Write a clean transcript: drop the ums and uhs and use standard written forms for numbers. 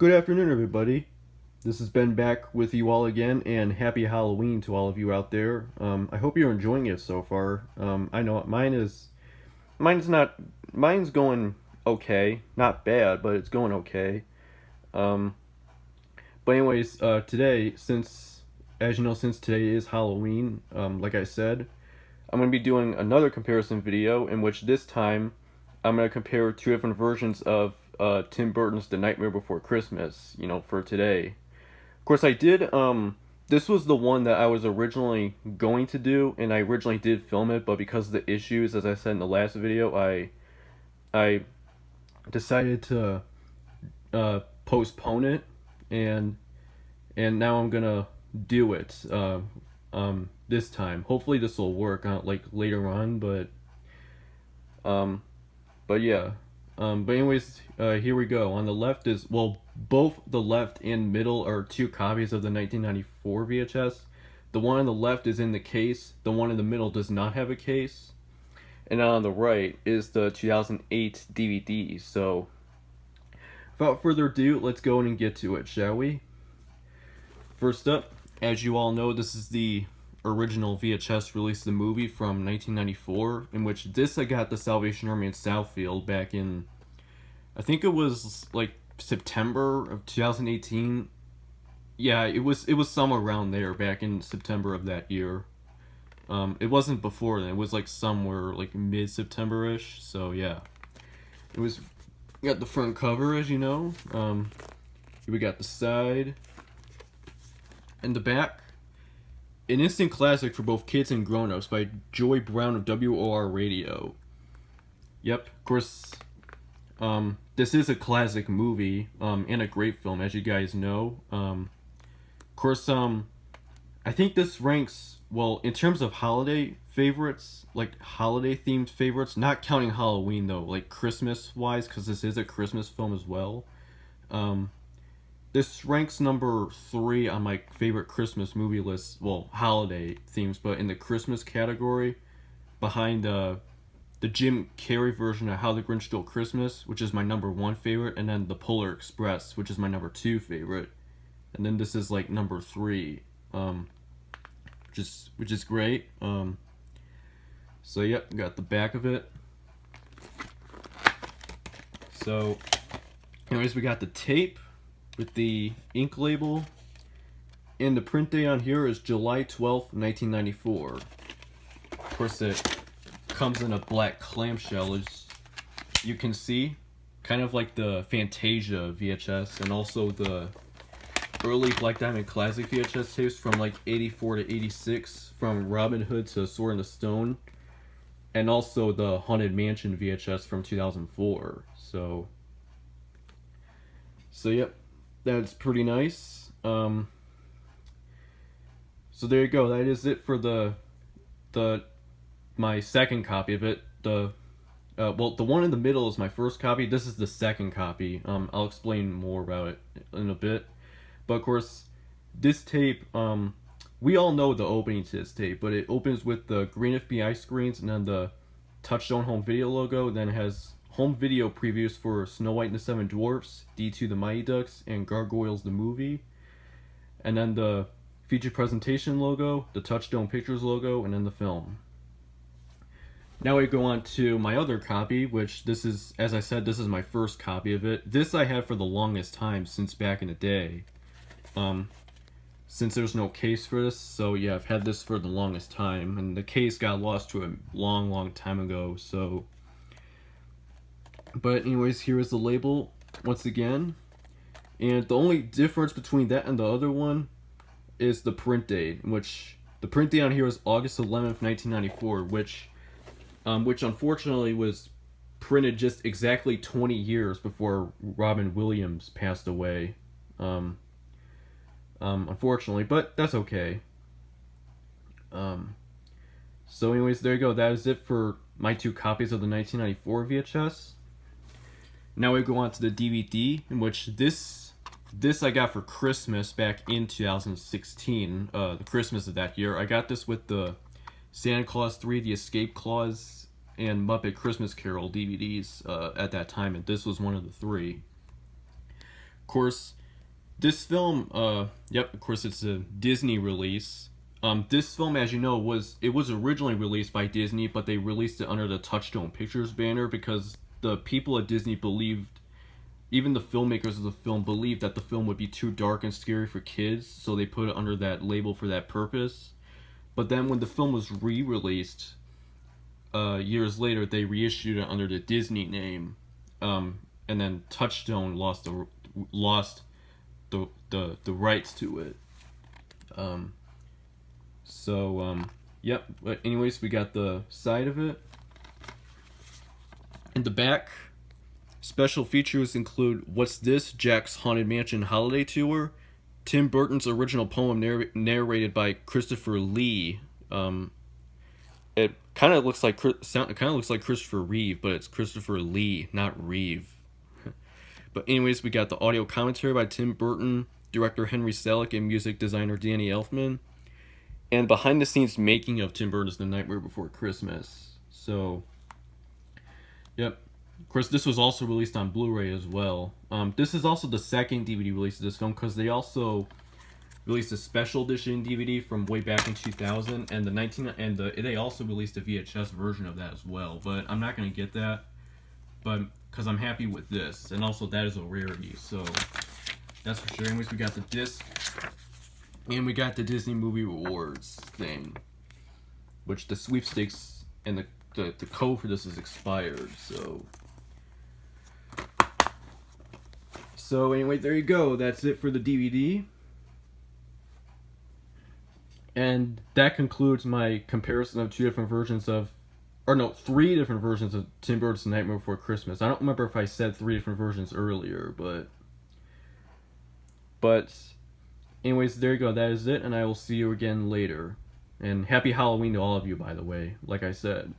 Good afternoon, everybody. This has Ben back with you all again, and happy Halloween to all of you out there. I hope you're enjoying it so far. I know mine's not, mine's going okay, not bad, but it's going okay. Um, but anyways, today, as you know, since today is Halloween, like I said, I'm gonna be doing another comparison video in which this time I'm gonna compare two different versions of Tim Burton's The Nightmare Before Christmas. For today. Of course, I did. This was the one that I was originally going to do, and I originally did film it, but because of the issues, as I said in the last video, I decided to postpone it, and now I'm gonna do it. This time. Hopefully, this will work out like later on, um, but yeah. But anyways, here we go. On the left is, well, both the left and middle are two copies of the 1994 VHS. The one on the left is in the case. The one in the middle does not have a case. And on the right is the 2008 DVD. So, without further ado, let's go in and get to it, shall we? First up, as you all know, this is the original VHS release of the movie from 1994, in which this I got the Salvation Army in Southfield back in, I think it was like September of 2018. Yeah, it was somewhere around there back in September of that year. It wasn't before then. It was like somewhere like mid-September-ish. So yeah, it was. We got the front cover, as you know. We got the side and the back. An instant classic for both kids and grown-ups by Joy Brown of WOR Radio. Yep, of course, this is a classic movie, and a great film, as you guys know. Of course, I think this ranks, well, in terms of holiday favorites, like holiday-themed favorites, not counting Halloween, though, like Christmas-wise, because this is a Christmas film as well. This ranks number 3 on my favorite Christmas movie list. Well, holiday themes, but in the Christmas category, behind the Jim Carrey version of How the Grinch Stole Christmas, which is my number 1 favorite, and then The Polar Express, which is my number 2 favorite, and then this is like number 3, which is great. So yep, got the back of it. So, anyways, we got the tape with the ink label, and the print date on here is July 12th, 1994. Of course, it comes in a black clamshell, as you can see, kind of like the Fantasia VHS, and also the early Black Diamond Classic VHS tapes from like 84 to 86, from Robin Hood to Sword in the Stone, and also the Haunted Mansion VHS from 2004. So yep. That's pretty nice. So there you go. That is it for my second copy of it. The one in the middle is my first copy. This is the second copy. I'll explain more about it in a bit. But of course, this tape, we all know the opening to this tape, but it opens with the green FBI screens and then the Touchstone Home Video logo. Then it has home video previews for Snow White and the Seven Dwarfs, D2 the Mighty Ducks, and Gargoyles the Movie. And then the feature presentation logo, the Touchstone Pictures logo, and then the film. Now we go on to my other copy, which this is, as I said, this is my first copy of it. This I had for the longest time, since back in the day. Since there's no case for this, so yeah, I've had this for the longest time, and the case got lost to a long time ago, so. But anyways, here is the label once again, and the only difference between that and the other one is the print date, which the print date on here is August 11th, 1994, which unfortunately was printed just exactly 20 years before Robin Williams passed away. Unfortunately, but that's okay. So anyways, there you go. That is it for my two copies of the 1994 VHS. Now we go on to the DVD, in which this I got for Christmas back in 2016, the Christmas of that year. I got this with the Santa Claus 3, The Escape Clause, and Muppet Christmas Carol DVDs at that time, and this was one of the 3. Of course, this film, yep, of course, it's a Disney release. This film, as you know, was originally released by Disney, but they released it under the Touchstone Pictures banner because the people at Disney believed, even the filmmakers of the film believed that the film would be too dark and scary for kids, so they put it under that label for that purpose. But then when the film was re-released, years later, they reissued it under the Disney name, and then Touchstone lost the rights to it. Yep. But anyways, we got the side of it. In the back, special features include "What's This? Jack's Haunted Mansion Holiday Tour," Tim Burton's original poem narrated by Christopher Lee. It kind of looks like Christopher Reeve, but it's Christopher Lee, not Reeve. But anyways, we got the audio commentary by Tim Burton, director Henry Selick, and music designer Danny Elfman, and behind the scenes making of Tim Burton's The Nightmare Before Christmas. So, yep. Of course, this was also released on Blu-ray as well. This is also the second DVD release of this film because they also released a special edition DVD from way back in 2000, and they also released a VHS version of that as well. But I'm not gonna get that, but because I'm happy with this, and also that is a rarity. So that's for sure. Anyways, we got the disc, and we got the Disney Movie Rewards thing, which the sweepstakes and the code for this is expired. So anyway, there you go. That's it for the DVD. And that concludes my comparison of three different versions of Tim Burton's Nightmare Before Christmas. I don't remember if I said 3 different versions earlier, but anyways, there you go. That is it, and I will see you again later. And happy Halloween to all of you, by the way, like I said.